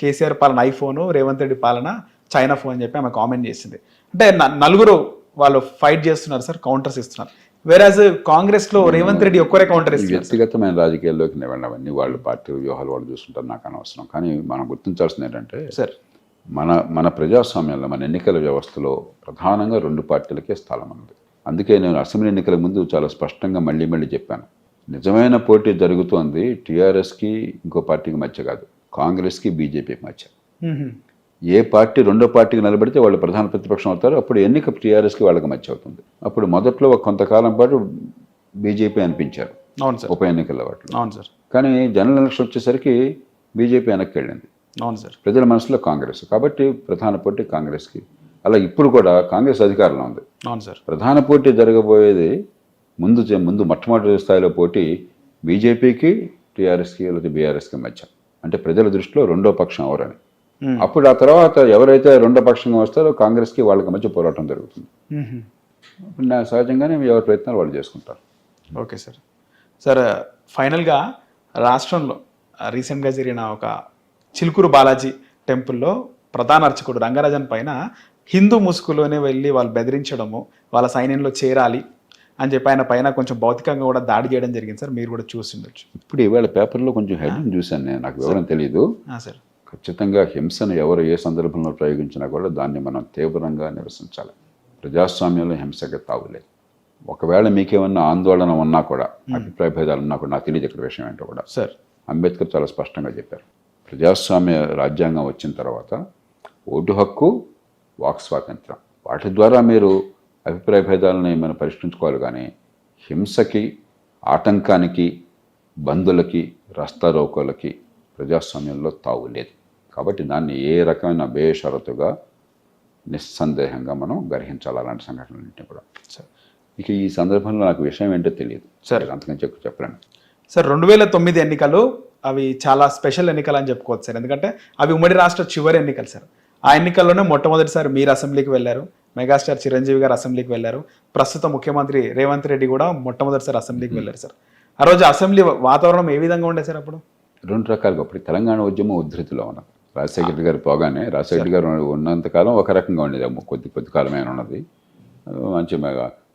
కేసీఆర్ పాలన ఐఫోను, రేవంత్ రెడ్డి పాలన చైనా ఫోన్ అని చెప్పి ఆమె కామెంట్ చేసింది. అంటే నలుగురు వాళ్ళు ఫైట్ చేస్తున్నారు సార్, కౌంటర్స్ ఇస్తున్నారు. వేరాజ్ కాంగ్రెస్ లో రేవంత్ రెడ్డి ఒక్కరే కౌంటర్ ఇస్తున్నారు. వ్యక్తిగతమైన రాజకీయాల్లోకి వెళ్ళినవన్నీ వాళ్ళు పార్టీ వ్యూహాలు వాళ్ళు చూసుకుంటారు, నాకు అనవసరం. కానీ మనం గుర్తించాల్సింది ఏంటంటే సార్, మన ప్రజాస్వామ్యంలో, మన ఎన్నికల వ్యవస్థలో ప్రధానంగా 2 పార్టీలకే స్థలం ఉంది. అందుకే నేను అసెంబ్లీ ఎన్నికల ముందు చాలా స్పష్టంగా మళ్ళీ చెప్పాను, నిజమైన పోటీ జరుగుతోంది టీఆర్ఎస్కి ఇంకో పార్టీకి మధ్య కాదు, కాంగ్రెస్కి బీజేపీకి మధ్య. ఏ పార్టీ రెండో పార్టీకి నిలబడితే వాళ్ళు ప్రధాన ప్రతిపక్షం అవుతారు, అప్పుడు ఎన్నిక టీఆర్ఎస్కి వాళ్ళకి మధ్య అవుతుంది. అప్పుడు మొదట్లో కొంతకాలం పాటు బీజేపీ అనిపించారు ఉప ఎన్నికల వాటిలో. అవును సార్. కానీ జనరల్ ఎలక్షన్ వచ్చేసరికి బీజేపీ వెనక్కి వెళ్ళింది. అవును సార్. ప్రజల మనసులో కాంగ్రెస్, కాబట్టి ప్రధాన పోటీ కాంగ్రెస్కి. అలా ఇప్పుడు కూడా కాంగ్రెస్ అధికారంలో ఉంది. అవును సార్. ప్రధాన పోటీ జరగబోయేది ముందు మొట్టమొదటి స్థాయిలో పోటీ బీజేపీకి, టీఆర్ఎస్కి, లేకపోతే బీఆర్ఎస్కి మధ్య. అంటే ప్రజల దృష్టిలో రెండో పక్షం ఎవరని. అప్పుడు ఆ తర్వాత ఎవరైతే రెండో పక్షంగా వస్తారో కాంగ్రెస్కి వాళ్ళకి మధ్య పోరాటం జరుగుతుంది. సహజంగానే ఎవరి ప్రయత్నాలు వాళ్ళు చేసుకుంటారు. Okay sir. సార్ ఫైనల్గా రాష్ట్రంలో రీసెంట్గా జరిగిన ఒక చిలుకూరు బాలాజీ టెంపుల్లో ప్రధాన అర్చకుడు రంగరాజన్ పైన హిందూ ముసుగులోనే వెళ్ళి వాళ్ళు బెదిరించడము, వాళ్ళ సైన్యంలో చేరాలి అని చెప్పి ఆయన పైన కొంచెం భౌతికంగా కూడా దాడి చేయడం జరిగింది సార్. మీరు కూడా చూసిండొచ్చు. ఇప్పుడు ఇవాళ పేపర్లో కొంచెం హెడ్ని చూశాను నేను, నాకు వివరం తెలియదు. సార్ ఖచ్చితంగా హింసను ఎవరు ఏ సందర్భంలో ప్రయోగించినా కూడా దాన్ని మనం తీవ్రంగా నిరసించాలి. ప్రజాస్వామ్యంలో హింసకి తావులేదు. ఒకవేళ మీకేమన్నా ఆందోళన ఉన్నా కూడా, అభిప్రాయ భేదాలు ఉన్నా కూడా, నాకు తెలియదు ఇక్కడ విషయం ఏంటో కూడా. సార్ అంబేద్కర్ చాలా స్పష్టంగా చెప్పారు, ప్రజాస్వామ్య రాజ్యాంగం వచ్చిన తర్వాత ఓటు హక్కు, వాక్ స్వాతంత్రం, వాటి ద్వారా మీరు అభిప్రాయ భేదాలని మనం పరిష్కరించుకోవాలి. కానీ హింసకి, ఆటంకానికి, బంధులకి, రస్తారోకోలకి ప్రజాస్వామ్యంలో తావు లేదు. కాబట్టి దాన్ని ఏ రకమైన బేషరతుగా నిస్సందేహంగా మనం గ్రహించాలి అలాంటి సంఘటనలన్నింటినీ కూడా. ఇక ఈ సందర్భంలో నాకు విషయం ఏంటో తెలియదు సార్, అంతకని చెప్పలేను సార్. 2009 ఎన్నికలు అవి చాలా స్పెషల్ ఎన్నికలు అని చెప్పుకోవచ్చు సార్. ఎందుకంటే అవి ఉమ్మడి రాష్ట్ర చివరి ఎన్నికలు సార్. ఆ ఎన్నికల్లోనే మొట్టమొదటిసారి మీరు అసెంబ్లీకి వెళ్ళారు, మెగాస్టార్ చిరంజీవి గారు అసెంబ్లీకి వెళ్ళారు, ప్రస్తుత ముఖ్యమంత్రి రేవంత్ రెడ్డి కూడా మొట్టమొదటిసారి అసెంబ్లీకి వెళ్ళారు సార్. ఆ రోజు అసెంబ్లీ వాతావరణం ఏ విధంగా ఉండే సార్? అప్పుడు రెండు రకాలుగా. ఇప్పుడు తెలంగాణ ఉద్యమం ఉధృతిలో ఉన్నది. రాజశేఖర గారు పోగానే, రాజశేఖర గారు ఉన్నంతకాలం ఒక రకంగా ఉండేది, కొద్ది కాలమైన ఉన్నది. మంచి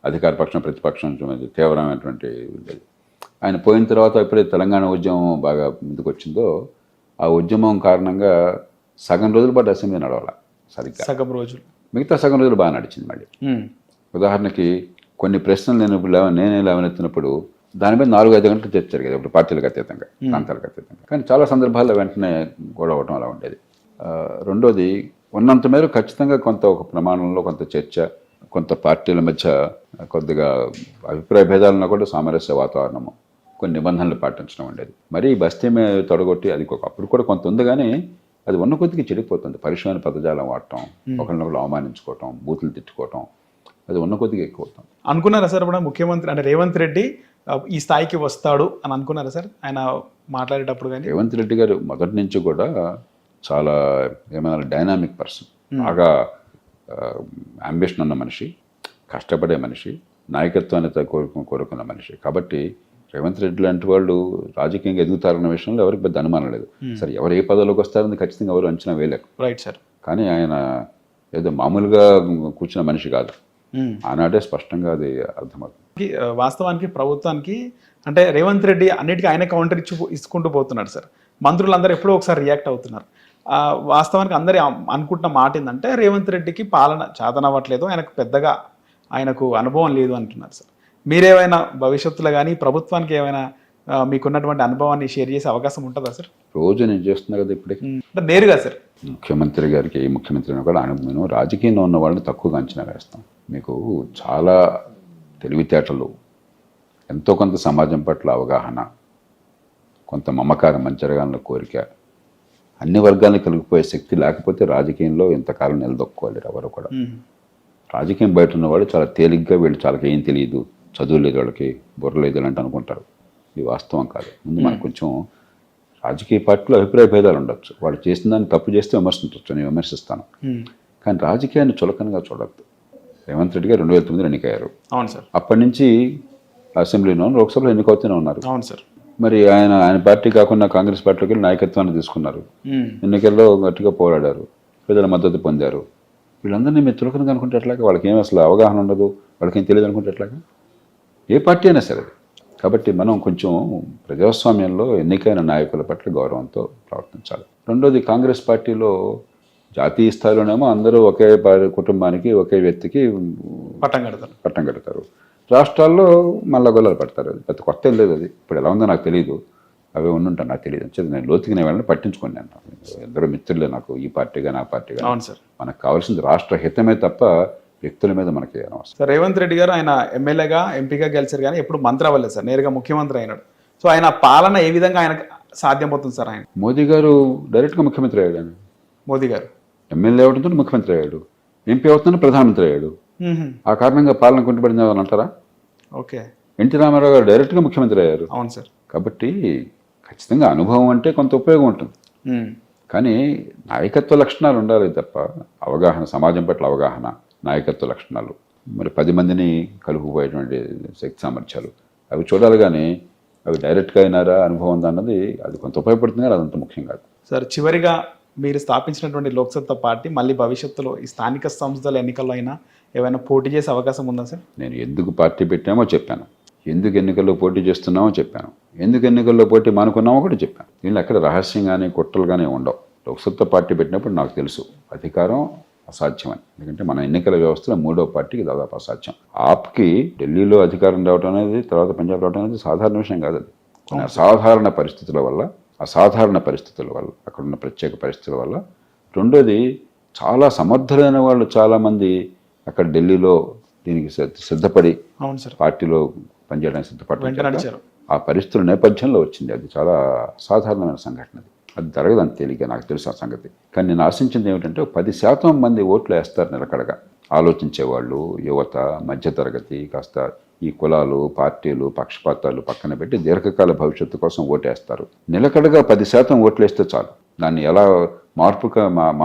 అధికార పక్షం, ప్రతిపక్షం తీవ్రమైనటువంటి ఉండేది. ఆయన పోయిన తర్వాత ఎప్పుడైతే తెలంగాణ ఉద్యమం బాగా ముందుకు వచ్చిందో, ఆ ఉద్యమం కారణంగా సగం రోజుల పాటు అసెంబ్లీ నడవాల సరిగ్గా, సగం రోజులు, మిగతా సగం రోజులు బాగా నడిచింది. మళ్ళీ ఉదాహరణకి కొన్ని ప్రశ్నలు నేనే లేవనెత్తినప్పుడు దాని మీద 4-5 గంటలు చర్చ జరిగేది, ఇప్పుడు పార్టీలకు అతీతంగా, ప్రాంతాలకు అతీతంగా. కానీ చాలా సందర్భాల్లో వెంటనే గొడవ అవడం అలా ఉండేది. రెండోది, ఉన్నంత మేర ఖచ్చితంగా కొంత ఒక ప్రమాణంలో కొంత చర్చ, కొంత పార్టీల మధ్య కొద్దిగా అభిప్రాయ భేదాలను కూడా సామరస్య వాతావరణము, కొన్ని నిబంధనలు పాటించడం ఉండేది. మరీ బస్తీ మీద తొడగొట్టి అది అప్పుడు కూడా కొంత ఉంది, కానీ అది ఉన్న కొద్దిగా చెడిపోతుంది. పరిశ్రమ పదజాలం వాడటం, ఒకరినొకరు అవమానించుకోవటం, బూతులు తిట్టుకోవటం, అది ఉన్న కొద్దిగా ఎక్కువ అవుతుంది. అనుకున్నారా సార్ ఇప్పుడు ముఖ్యమంత్రి అంటే రేవంత్ రెడ్డి ఈ స్థాయికి వస్తాడు అని అనుకున్నారా సార్ ఆయన మాట్లాడేటప్పుడు? కానీ రేవంత్ రెడ్డి గారు మొదటి నుంచి కూడా చాలా ఏమైనా డైనామిక్ పర్సన్, బాగా అంబిషన్ ఉన్న మనిషి, కష్టపడే మనిషి, నాయకత్వాన్ని కోరుకున్న మనిషి. కాబట్టి రేవంత్ రెడ్డి లాంటి వాళ్ళు రాజకీయంగా ఎదుగుతారన్న విషయంలో ఎవరికి పెద్ద అనుమానం లేదు. సరే, ఎవరు ఏ పదవిలోకి వస్తారని ఖచ్చితంగా ఎవరు అంచనా వేయలేరు. Right sir. కానీ ఆయన ఏదో మామూలుగా కూర్చున్న మనిషి కాదు. ఆనాడే స్పష్టంగా అది అర్థమవుతుంది. వాస్తవానికి ప్రభుత్వానికి అంటే రేవంత్ రెడ్డి అన్నిటికీ ఆయన కౌంటర్ ఇచ్చుకుంటూ పోతున్నాడు సార్. మంత్రులందరూ ఎప్పుడో ఒకసారి రియాక్ట్ అవుతున్నారు. వాస్తవానికి అందరి అనుకుంటున్న మాట ఏంటంటే రేవంత్ రెడ్డికి పాలన చేతనవ్వట్లేదు, ఆయనకు పెద్దగా ఆయనకు అనుభవం లేదు అంటున్నారు సార్. మీరేమైనా భవిష్యత్తులో కానీ ప్రభుత్వానికి ఏమైనా మీకున్నటువంటి అనుభవాన్ని షేర్ చేసే అవకాశం ఉంటుందా సార్? రోజు నేను చేస్తున్నా కదా ఇప్పటికి, అంటే నేరుగా సార్. ముఖ్యమంత్రి గారికి, ఏ ముఖ్యమంత్రి కూడా నేను రాజకీయంలో ఉన్న వాళ్ళని తక్కువగా అంచనా వేస్తాం. మీకు చాలా తెలివితేటలు, ఎంతో కొంత సమాజం పట్ల అవగాహన, కొంత మమకారం, మంచి జరగాలన్న కోరిక, అన్ని వర్గాలను కలిగిపోయే శక్తి లేకపోతే రాజకీయంలో ఇంతకాలం నిలదొక్కుకోవాలి ఎవరు కూడా. రాజకీయం బయట ఉన్నవాళ్ళు చాలా తేలిగ్గా వీళ్ళు చాలా ఏం తెలియదు, చదువు లేదు, వాళ్ళకి బుర్ర లేదు అంటే అనుకుంటారు. ఇది వాస్తవం కాదు. ముందు మనకు కొంచెం రాజకీయ పార్టీలో అభిప్రాయ భేదాలు ఉండొచ్చు, వాళ్ళు చేసిన దాన్ని తప్పు చేస్తే విమర్శించవచ్చు, నేను విమర్శిస్తాను. కానీ రాజకీయాన్ని చులకనగా చూడద్దు. రేవంత్ రెడ్డి గారు 2009 ఎన్నికయ్యారు. అవును సార్. అప్పటి నుంచి అసెంబ్లీలో, లోక్సభలో ఎన్నికవుతూనే ఉన్నారు. అవును సార్. మరి ఆయన పార్టీ కాకుండా కాంగ్రెస్ పార్టీకి వెళ్ళి నాయకత్వాన్ని తీసుకున్నారు, ఎన్నికల్లో గట్టిగా పోరాడారు, ప్రజల మద్దతు పొందారు. వీళ్ళందరినీ మీరు చులకనగా అనుకుంటే ఎట్లాగా? వాళ్ళకి ఏం అసలు అవగాహన ఉండదు, వాళ్ళకి ఏం తెలియదు అనుకుంటే ఎట్లాగా? ఏ పార్టీ అయినా సరే. కాబట్టి మనం కొంచెం ప్రజాస్వామ్యంలో ఎన్నికైన నాయకుల పట్ల గౌరవంతో ప్రవర్తించాలి. రెండోది, కాంగ్రెస్ పార్టీలో జాతీయ స్థాయిలోనేమో అందరూ ఒకే కుటుంబానికి, ఒకే వ్యక్తికి పట్టం కడతారు. రాష్ట్రాల్లో మళ్ళా గొల్లలు పడతారు. అది పెద్ద కొత్త లేదు. అది ఇప్పుడు ఎలా ఉందో నాకు తెలియదు, అవి ఉండుంటాను నాకు తెలియదు. అంటే నేను లోతుకి నేను వెళ్ళని పట్టించుకోండి. నేను ఎందరో మిత్రులే నాకు, ఈ పార్టీగా నా పార్టీగా. అవును సార్. మనకు కావాల్సింది రాష్ట్ర హితమే తప్ప వ్యక్తుల మీద మనకి అనవసరం. సార్, రేవంత్ రెడ్డి గారు ఆయన ఎమ్మెల్యేగా, ఎంపీగా గెలిచారు, కానీ ఎప్పుడు మంత్రి అవ్వలేదు సార్, నేరుగా ముఖ్యమంత్రి అయినాడు. సో ఆయన పాలన ఏ విధంగా ఆయనకు సాధ్యమవుతుంది సార్? ఆయన మోదీ గారు డైరెక్ట్గా ముఖ్యమంత్రి అయ్యాడు. ఆయన మోదీ గారు ఎమ్మెల్యే అవడంతో ముఖ్యమంత్రి అయ్యాడు, ఎంపీ అవుతున్న ప్రధానమంత్రి అయ్యాడు. ఆ కారణంగా పాలన కుంటుపడింది అని అంటారా? ఓకే. ఎన్టీ రామారావు గారు డైరెక్ట్గా ముఖ్యమంత్రి అయ్యారు. అవును సార్. కాబట్టి ఖచ్చితంగా అనుభవం అంటే కొంత ఉపయోగం ఉంటుంది, కానీ నాయకత్వ లక్షణాలు ఉండాలి తప్ప అవగాహన, సమాజం పట్ల అవగాహన, నాయకత్వ లక్షణాలు మరి 10 మందిని కలుపుకుపోయేటువంటి శక్తి సామర్థ్యాలు అవి చూడాలి, కానీ అవి డైరెక్ట్గా అయినారా అనుభవం ఉందా అన్నది అది కొంత ఉపయోగపడుతుంది, కానీ అదంత ముఖ్యం కాదు. సార్, చివరిగా మీరు స్థాపించినటువంటి లోక్సత్తా పార్టీ మళ్ళీ భవిష్యత్తులో ఈ స్థానిక సంస్థల ఎన్నికల్లో అయినా ఏమైనా పోటీ చేసే అవకాశం ఉందా సార్? నేను ఎందుకు పార్టీ పెట్టామో చెప్పాను, ఎందుకు ఎన్నికల్లో పోటీ చేస్తున్నామో చెప్పాను, ఎందుకు ఎన్నికల్లో పోటీ మానుకున్నామో కూడా చెప్పాను. దీనిలో ఎక్కడ రహస్యం కానీ కుట్రలు కానీ ఉండవు. లోక్సత్తా పార్టీ పెట్టినప్పుడు నాకు తెలుసు అధికారం అసాధ్యమని, ఎందుకంటే మన ఎన్నికల వ్యవస్థలో 3వ పార్టీకి దాదాపు అసాధ్యం. ఆప్కి ఢిల్లీలో అధికారం రావడం అనేది, తర్వాత పంజాబ్ రావడం అనేది సాధారణ విషయం కాదు. అది కొన్ని అసాధారణ పరిస్థితుల వల్ల, అక్కడున్న ప్రత్యేక పరిస్థితుల వల్ల. రెండోది, చాలా సమర్థులైన వాళ్ళు చాలామంది అక్కడ ఢిల్లీలో దీనికి సిద్ధపడి అవును సార్ పార్టీలో పనిచేయడానికి సిద్ధపడ్డారు. ఆ పరిస్థితుల నేపథ్యంలో వచ్చింది. అది చాలా సాధారణమైన సంఘటన. అది జరగదు అంత తేలిక, నాకు తెలుసు ఆ సంగతి. కానీ నేను ఆశించింది ఏమిటంటే 10% మంది ఓట్లు వేస్తారు నిలకడగా. ఆలోచించేవాళ్ళు, యువత, మధ్యతరగతి, కాస్త ఈ కులాలు, పార్టీలు, పక్షపాతాలు పక్కన పెట్టి దీర్ఘకాల భవిష్యత్తు కోసం ఓటేస్తారు. నిలకడగా 10% ఓట్లు వేస్తే చాలు. దాన్ని ఎలా మార్పుగా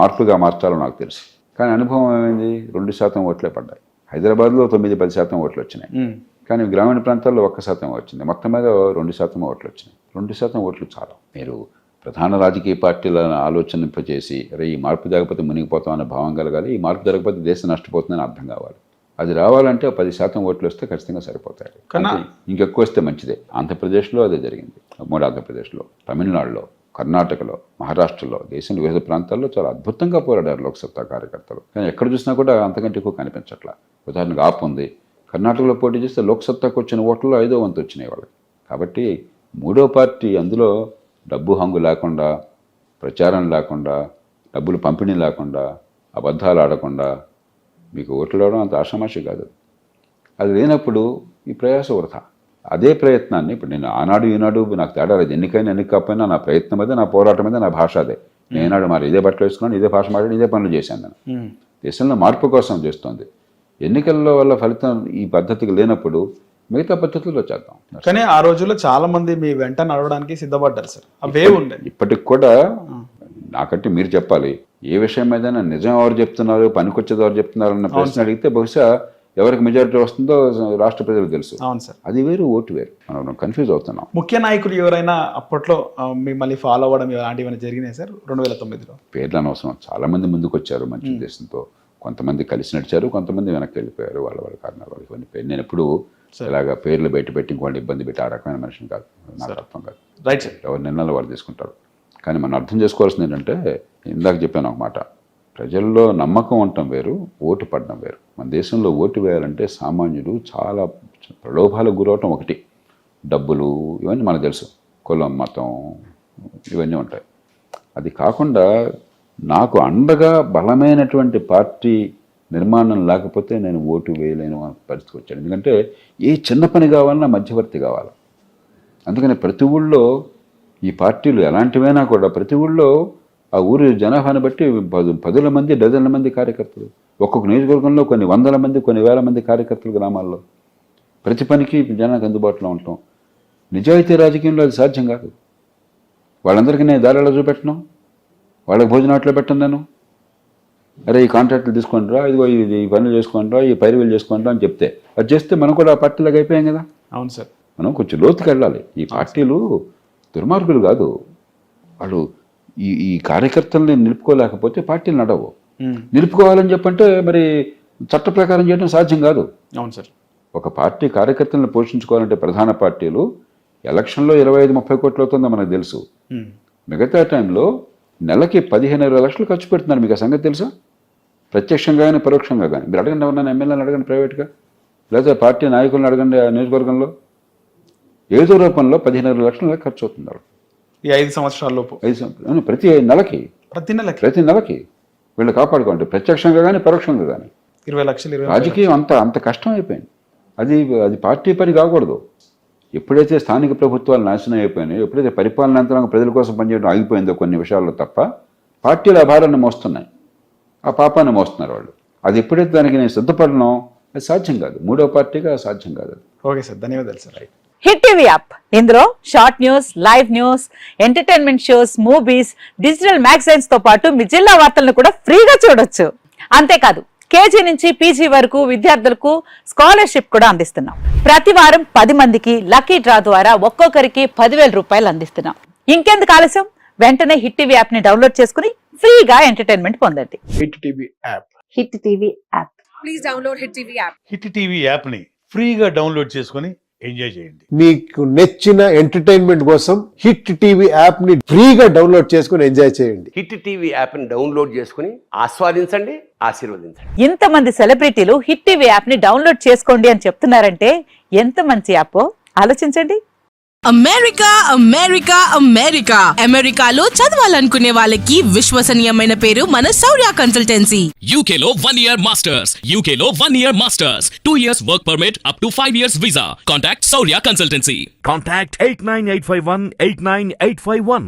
మార్చాలో నాకు తెలుసు. కానీ అనుభవం ఏమైంది? 2% ఓట్లే పడ్డాయి. హైదరాబాద్లో 9-10% ఓట్లు వచ్చినాయి, కానీ గ్రామీణ ప్రాంతాల్లో 1% వచ్చింది. మొత్తం మీద 2% ఓట్లు వచ్చినాయి. 2% ఓట్లు చాలు. మీరు ప్రధాన రాజకీయ పార్టీలను ఆలోచనింపజేసి, అరే ఈ మార్పు జరగకపోతే మునిగిపోతామనే భావం కలగాలి, ఈ మార్పు జరగకపోతే దేశం నష్టపోతుందని అర్థం కావాలి. అది రావాలంటే 10% ఓట్లు వస్తే ఖచ్చితంగా సరిపోతాయి. కానీ ఇంకెక్కువ వస్తే మంచిదే. ఆంధ్రప్రదేశ్లో అదే జరిగింది. ఉమ్మడి ఆంధ్రప్రదేశ్లో, తమిళనాడులో, కర్ణాటకలో, మహారాష్ట్రలో, దేశంలో వివిధ ప్రాంతాల్లో చాలా అద్భుతంగా పోరాడారు లోక్సత్తా కార్యకర్తలు. కానీ ఎక్కడ చూసినా కూడా అంతకంటే ఎక్కువ కనిపించట్లా. ఉదాహరణకు ఆప్ ఉంది, కర్ణాటకలో పోటీ చేస్తే లోక్సత్తాకు వచ్చిన ఓట్లలో 5వ వంతు వచ్చినాయి వాళ్ళకి. కాబట్టి 3వ పార్టీ అందులో డబ్బు హంగు లేకుండా, ప్రచారం లేకుండా, డబ్బులు పంపిణీ లేకుండా, అబద్ధాలు ఆడకుండా మీకు ఓట్లు రావడం అంత ఆషామాషి కాదు. అది లేనప్పుడు ఈ ప్రయాస వృథా. అదే ప్రయత్నాన్ని ఇప్పుడు నేను ఆనాడు ఈనాడు నాకు తేడా లేదు. ఎన్నికైనా ఎన్నికపోయినా నా ప్రయత్నం అదే, నా పోరాటం అదే, నా భాష అదే. నేనాడు మరి ఇదే బట్టలు వేసుకున్నాను, ఇదే భాష మాట్లాడి, ఇదే పనులు చేశాను. నేను దేశంలో మార్పు కోసం చేస్తుంది. ఎన్నికల్లో వల్ల ఫలితం ఈ పద్ధతికి లేనప్పుడు మిగతా పద్ధతుల్లో చేద్దాం. కానీ ఆ రోజుల్లో చాలా మంది మీ వెంట నడవడానికి సిద్ధపడ్డారు సార్. అవే ఉండే ఇప్పటికి కూడా. నాకంటే మీరు చెప్పాలి, ఏ విషయం మీద నిజం ఎవరు చెప్తున్నారు, పనికొచ్చేది ఎవరు చెప్తున్నారు అన్న ప్రశ్న అడిగితే బహుశా ఎవరికి మెజారిటీ వస్తుందో రాష్ట్ర ప్రజలకు తెలుసు. అవును సార్. అది వేరు, ఓటు వేరు. మనం కన్ఫ్యూజ్ అవుతున్నాం. ముఖ్య నాయకులు ఎవరైనా అప్పట్లో మిమ్మల్ని ఫాలో అవ్వడం ఇలాంటివి జరిగినాయి సార్ 2009లో? పేర్లు అనవసరం. చాలా మంది ముందుకు వచ్చారు మంచి ఉద్దేశంతో. కొంతమంది కలిసి నడిచారు, కొంతమంది వెనక్కి వెళ్ళిపోయారు వాళ్ళ కారణాలు. ఇవన్నీ పేరు నేను ఎప్పుడు ఇలాగా పేర్లు బయట పెట్టి ఇంకోటి ఇబ్బంది పెట్టి ఆ రకమైన మనిషిని కాదు, నాకు అర్థం కాదు. Right sir. ఎవరి నిర్ణయాలు వాళ్ళు తీసుకుంటారు. కానీ మనం అర్థం చేసుకోవాల్సింది ఏంటంటే, ఇందాక చెప్పాను ఒక మాట, ప్రజల్లో నమ్మకం ఉండటం వేరు, ఓటు పడడం వేరు. మన దేశంలో ఓటు వేయాలంటే సామాన్యుడు చాలా ప్రలోభాలకు గురవటం ఒకటి. డబ్బులు ఇవన్నీ మనకు తెలుసు, కులం, మతం ఇవన్నీ ఉంటాయి. అది కాకుండా నాకు అండగా బలమైనటువంటి పార్టీ నిర్మాణం లేకపోతే నేను ఓటు వేయలేను అనే పరిస్థితికి వచ్చాను. ఎందుకంటే ఏ చిన్న పని కావాలన్నా మధ్యవర్తి కావాలి. అందుకని ప్రతి ఊళ్ళో ఈ పార్టీలు ఎలాంటివైనా కూడా ప్రతి ఊళ్ళో ఆ ఊరి జనాభాను బట్టి 10 మంది, డజన్ల మంది కార్యకర్తలు. ఒక్కొక్క నియోజకవర్గంలో కొన్ని 100 మంది, కొన్ని 1000 మంది కార్యకర్తలు గ్రామాల్లో. ప్రతి పనికి జనానికి అందుబాటులో ఉంటాం. నిజాయితీ రాజకీయంలో అది సాధ్యం కాదు. వాళ్ళందరికీ నేను దారిలో చూపెట్టను, వాళ్ళకి భోజనం అట్లా పెట్టను నేను. అరే ఈ కాంట్రాక్టులు తీసుకుంటారా, ఇదిగో ఇది ఈ పనులు చేసుకుంటారా, ఈ పైరువేలు చేసుకుంటారా అని చెప్తే అది చేస్తే మనం కూడా ఆ పార్టీలకు అయిపోయాం కదా. అవును సార్. మనం కొంచెం లోతుకి వెళ్ళాలి. ఈ పార్టీలు దుర్మార్గులు కాదు. వాళ్ళు ఈ కార్యకర్తల్ని నిలుపుకోలేకపోతే పార్టీలు నడవు. నిలుపుకోవాలని చెప్పంటే మరి చట్ట ప్రకారం చేయడం సాధ్యం కాదు. అవును సార్. ఒక పార్టీ కార్యకర్తలను పోషించుకోవాలంటే ప్రధాన పార్టీలు ఎలక్షన్లో 25-30 కోట్లు అవుతుందో మనకు తెలుసు. మిగతా టైంలో నెలకి 15-20 లక్షలు ఖర్చు పెడుతున్నారు. మీకు ఆ సంగతి తెలుసా? ప్రత్యక్షంగా కానీ పరోక్షంగా కానీ. మీరు అడగండి, ఎవరన్నా ఎమ్మెల్యేలను అడగండి ప్రైవేట్గా, లేదా పార్టీ నాయకులను అడగండి ఆ నియోజకవర్గంలో. ఏదో రూపంలో 15-20 లక్షల ఖర్చు అవుతున్నారు ఈ 5 సంవత్సరాల లోపు. ప్రతి నెలకి వీళ్ళు కాపాడుకోండి, ప్రత్యక్షంగా కానీ పరోక్షంగా కానీ. 20 లక్షలు. రాజకీయం అంత కష్టం అయిపోయింది. అది పార్టీ పని కాకూడదు. ఎప్పుడైతే స్థానిక ప్రభుత్వాలు నాశనం అయిపోయినాయో, ఎప్పుడైతే పరిపాలన యంత్రాంగం ప్రజల కోసం పనిచేయడం ఆగిపోయిందో కొన్ని విషయాల్లో తప్ప, పార్టీలు ఆ భారాన్ని మోస్తున్నాయి, ఆ పాపాన్ని మోస్తున్నారు వాళ్ళు. అది ఎప్పుడైతే దానికి నేను సిద్ధపడను, అది సాధ్యం కాదు. 3వ పార్టీగా సాధ్యం కాదు. ఓకే సార్, ధన్యవాదాలు సార్. హిట్ టీవీ యాప్, ఇందులో short news, live news, entertainment shows, movies, digital magazines తో పాటు మీ జిల్లా వార్తలను కూడా ఫ్రీగా చూడొచ్చు. అంతేకాదు కేజీ నుంచి పీజీ వరకు విద్యార్థులకు స్కాలర్షిప్ కూడా అందిస్తున్నాం. ప్రతి వారం 10 మందికి లక్కీ డ్రా ద్వారా ఒక్కొక్కరికి 10,000 రూపాయలు అందిస్తున్నాం. ఇంకెందుకు ఆలస్యం, వెంటనే హిట్ టీవీ యాప్ ని డౌన్లోడ్ చేసుకుని ఫ్రీగా ఎంటర్టైన్మెంట్ పొందండి. Hit TV app. Hit TV app. Please download Hit TV app. Hit TV యాప్ని ఫ్రీగా డౌన్లోడ్ చేసుకొని ఎంజాయ్ చేయండి. మీకు నచ్చిన ఎంటర్టైన్మెంట్ కోసం హిట్ టీవీ యాప్ ని ఫ్రీగా డౌన్లోడ్ చేసుకుని ఎంజాయ్ చేయండి. హిట్ టీవీ యాప్ని డౌన్లోడ్ చేసుకుని ఆస్వాదించండి, ఆశీర్వదించండి. ఇంతమంది సెలబ్రిటీలు హిట్ టీవీ యాప్ ని డౌన్లోడ్ చేసుకోండి అని చెప్తున్నారంటే ఎంత మంచి యాప్ ఆలోచించండి. అమెరికా అమెరికా అమెరికా అమెరికాలో చదవాలనుకునే వాళ్ళకి విశ్వసనీయమైన పేరు మన శౌర్య కన్సల్టెన్సీ. UK లో 1 year masters. UK లో 1 year masters. 2 years work permit up to 5 years visa. Contact Saurya Consultancy. Contact 89851 89851.